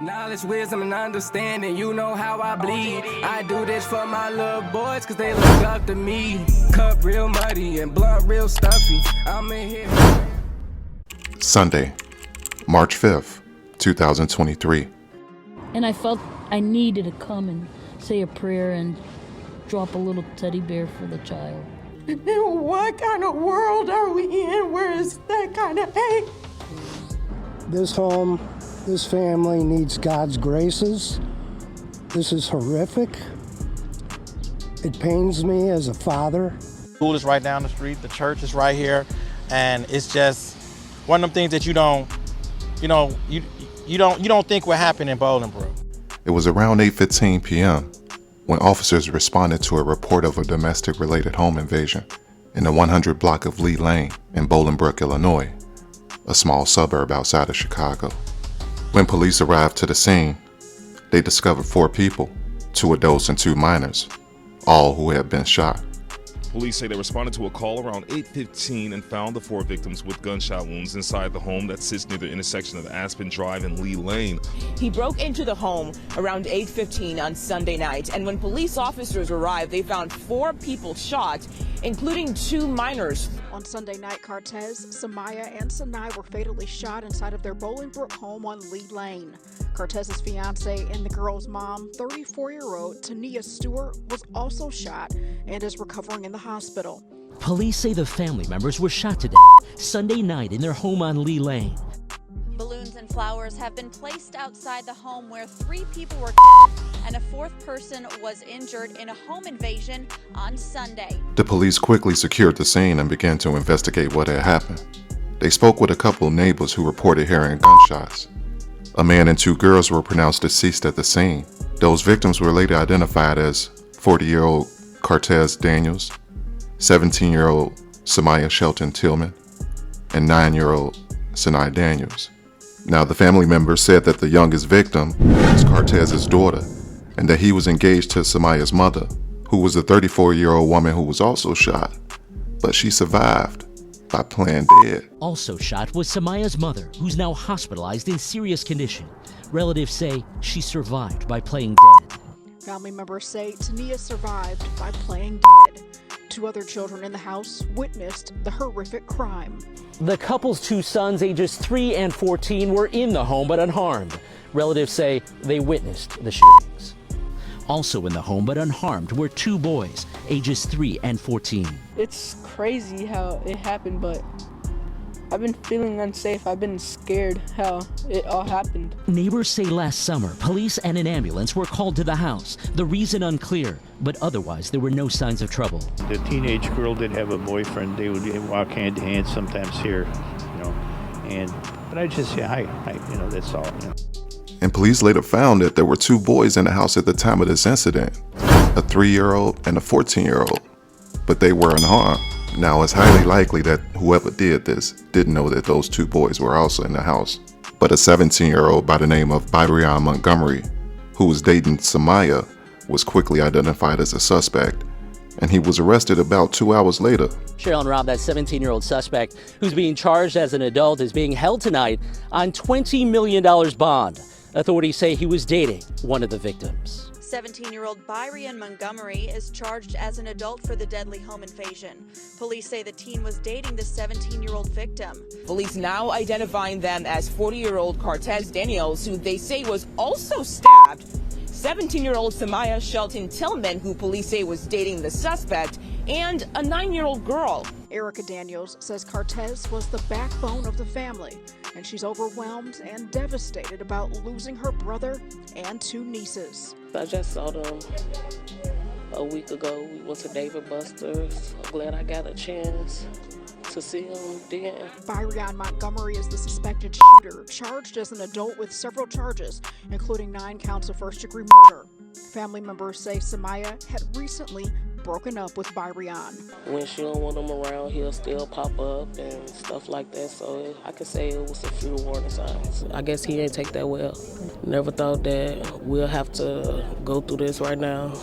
Knowledge, wisdom, and understanding, you know how I bleed. I do this for my little boys, cause they look up to me. Cup real muddy and blunt real stuffy. I'm in here. Sunday, March 5th, 2023. And I felt I needed to come and say a prayer and drop a little teddy bear for the child. What kind of world are we in where it's that kind of hate? This home, this family needs God's graces. This is horrific. It pains me as a father. School is right down the street, the church is right here, and it's just one of them things that you don't think will happen in Bolingbrook. It was around 8:15 p.m. when officers responded to a report of a domestic-related home invasion in the 100 block of Lee Lane in Bolingbrook, Illinois, a small suburb outside of Chicago. When police arrived to the scene, they discovered 4 people, 2 adults and 2 minors, all who had been shot. Police say they responded to a call around 8:15 and found the 4 victims with gunshot wounds inside the home that sits near the intersection of Aspen Drive and Lee Lane. He broke into the home around 8:15 on Sunday night, and when police officers arrived, they found 4 people shot, including 2 minors. On Sunday night, Cortez, Samiya, and Sinai were fatally shot inside of their Bolingbrook home on Lee Lane. Cortez's fiance and the girl's mom, 34-year-old Tania Stewart, was also shot and is recovering in the hospital. Police say the family members were shot to death Sunday night in their home on Lee Lane. Balloons and flowers have been placed outside the home where 3 people were killed and a 4th person was injured in a home invasion on Sunday. The police quickly secured the scene and began to investigate what had happened. They spoke with a couple of neighbors who reported hearing gunshots. A man and 2 girls were pronounced deceased at the scene. Those victims were later identified as 40-year-old Cortez Daniels, 17-year-old Samiya Shelton Tillman, and 9-year-old Sinai Daniels. Now, the family members said that the youngest victim was Cortez's daughter and that he was engaged to Samiya's mother, who was a 34-year-old woman who was also shot, but she survived by playing dead. Also shot was Samiya's mother, who's now hospitalized in serious condition. Relatives say she survived by playing dead. Family members say Tania survived by playing dead. 2 other children in the house witnessed the horrific crime. The couple's 2 sons, ages 3 and 14, were in the home but unharmed. Relatives say they witnessed the shootings. Also in the home but unharmed were 2 boys, ages 3 and 14. It's crazy how it happened, but I've been feeling unsafe. I've been scared how it all happened. Neighbors say last summer, police and an ambulance were called to the house. The reason unclear, but otherwise there were no signs of trouble. The teenage girl did have a boyfriend. They would walk hand to hand sometimes here, but I just say hi, that's all. And police later found that there were 2 boys in the house at the time of this incident, a 3-year-old and a 14-year-old, but they were unharmed. Now, it's highly likely that whoever did this didn't know that those 2 boys were also in the house. But a 17-year-old by the name of Byron Montgomery, who was dating Samiya, was quickly identified as a suspect, and he was arrested about 2 hours later. Cheryl and Rob, that 17-year-old suspect who's being charged as an adult is being held tonight on $20 million bond. Authorities say he was dating one of the victims. 17-year-old Byron Montgomery is charged as an adult for the deadly home invasion. Police say the teen was dating the 17-year-old victim. Police now identifying them as 40-year-old Cortez Daniels, who they say was also stabbed, 17-year-old Samiya Shelton Tillman, who police say was dating the suspect, and a 9-year-old girl. Erica Daniels says Cortez was the backbone of the family, and she's overwhelmed and devastated about losing her brother and 2 nieces. I just saw them a week ago. We went to Dave & Buster's. I'm glad I got a chance to see them then. Byron Montgomery is the suspected shooter, charged as an adult with several charges, including 9 counts of first-degree murder. Family members say Samiya had recently broken up with Byron. When she don't want him around, he'll still pop up and stuff like that, so I could say it was a few warning signs. I guess he didn't take that well. Never thought that we'll have to go through this right now.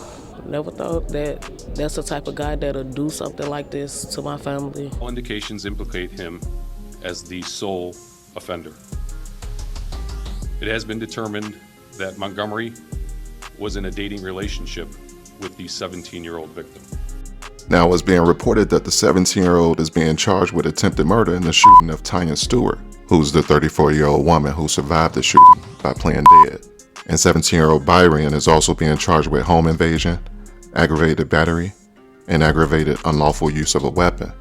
Never thought that that's the type of guy that'll do something like this to my family. All indications implicate him as the sole offender. It has been determined that Montgomery was in a dating relationship with the 17-year-old victim. Now, it's being reported that the 17-year-old is being charged with attempted murder in the shooting of Tanya Stewart, who's the 34-year-old woman who survived the shooting by playing dead. And 17-year-old Byron is also being charged with home invasion, aggravated battery, and aggravated unlawful use of a weapon.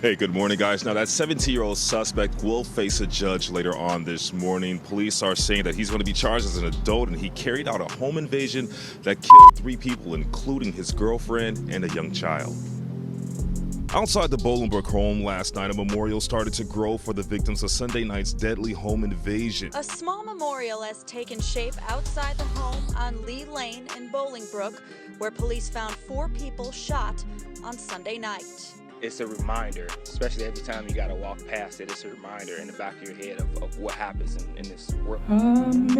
Hey, good morning, guys. Now, that 17-year-old suspect will face a judge later on this morning. Police are saying that he's going to be charged as an adult, and he carried out a home invasion that killed 3 people, including his girlfriend and a young child. Outside the Bolingbrook home last night, a memorial started to grow for the victims of Sunday night's deadly home invasion. A small memorial has taken shape outside the home on Lee Lane in Bolingbrook, where police found 4 people shot on Sunday night. It's a reminder, especially every time you gotta walk past it, it's a reminder in the back of your head of what happens in this world. Amazing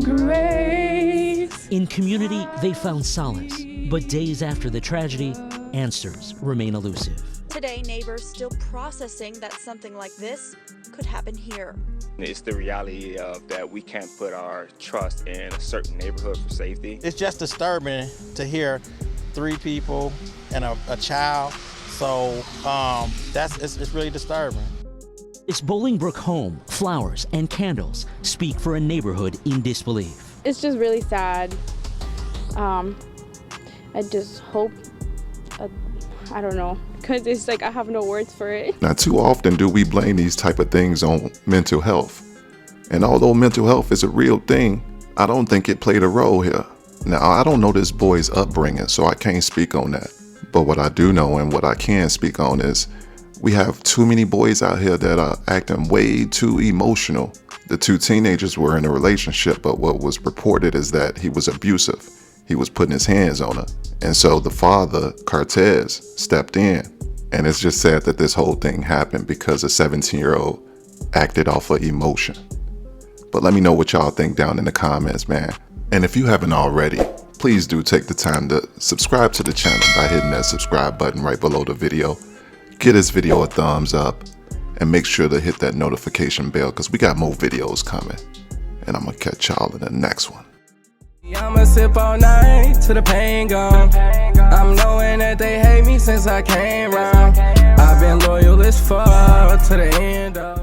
grace. In community, they found solace, but days after the tragedy, answers remain elusive. Today, neighbors still processing that something like this could happen here. It's the reality of that we can't put our trust in a certain neighborhood for safety. It's just disturbing to hear 3 people and a child, so it's really disturbing. This Bolingbrook home, flowers and candles speak for a neighborhood in disbelief. It's just really sad. I just hope, I don't know, because it's like I have no words for it. Now, too often do we blame these type of things on mental health. And although mental health is a real thing, I don't think it played a role here. Now, I don't know this boy's upbringing, so I can't speak on that. But what I do know and what I can speak on is we have too many boys out here that are acting way too emotional. The 2 teenagers were in a relationship, but what was reported is that he was abusive. He was putting his hands on her. And so the father, Cortez, stepped in. And it's just sad that this whole thing happened because a 17-year-old acted off of emotion. But let me know what y'all think down in the comments, man. And if you haven't already, please do take the time to subscribe to the channel by hitting that subscribe button right below the video. Give this video a thumbs up and make sure to hit that notification bell because we got more videos coming. And I'm going to catch y'all in the next one. I'ma sip all night till the pain gone. I'm knowing that they hate me since I came round. I've been loyal as fuck to the end of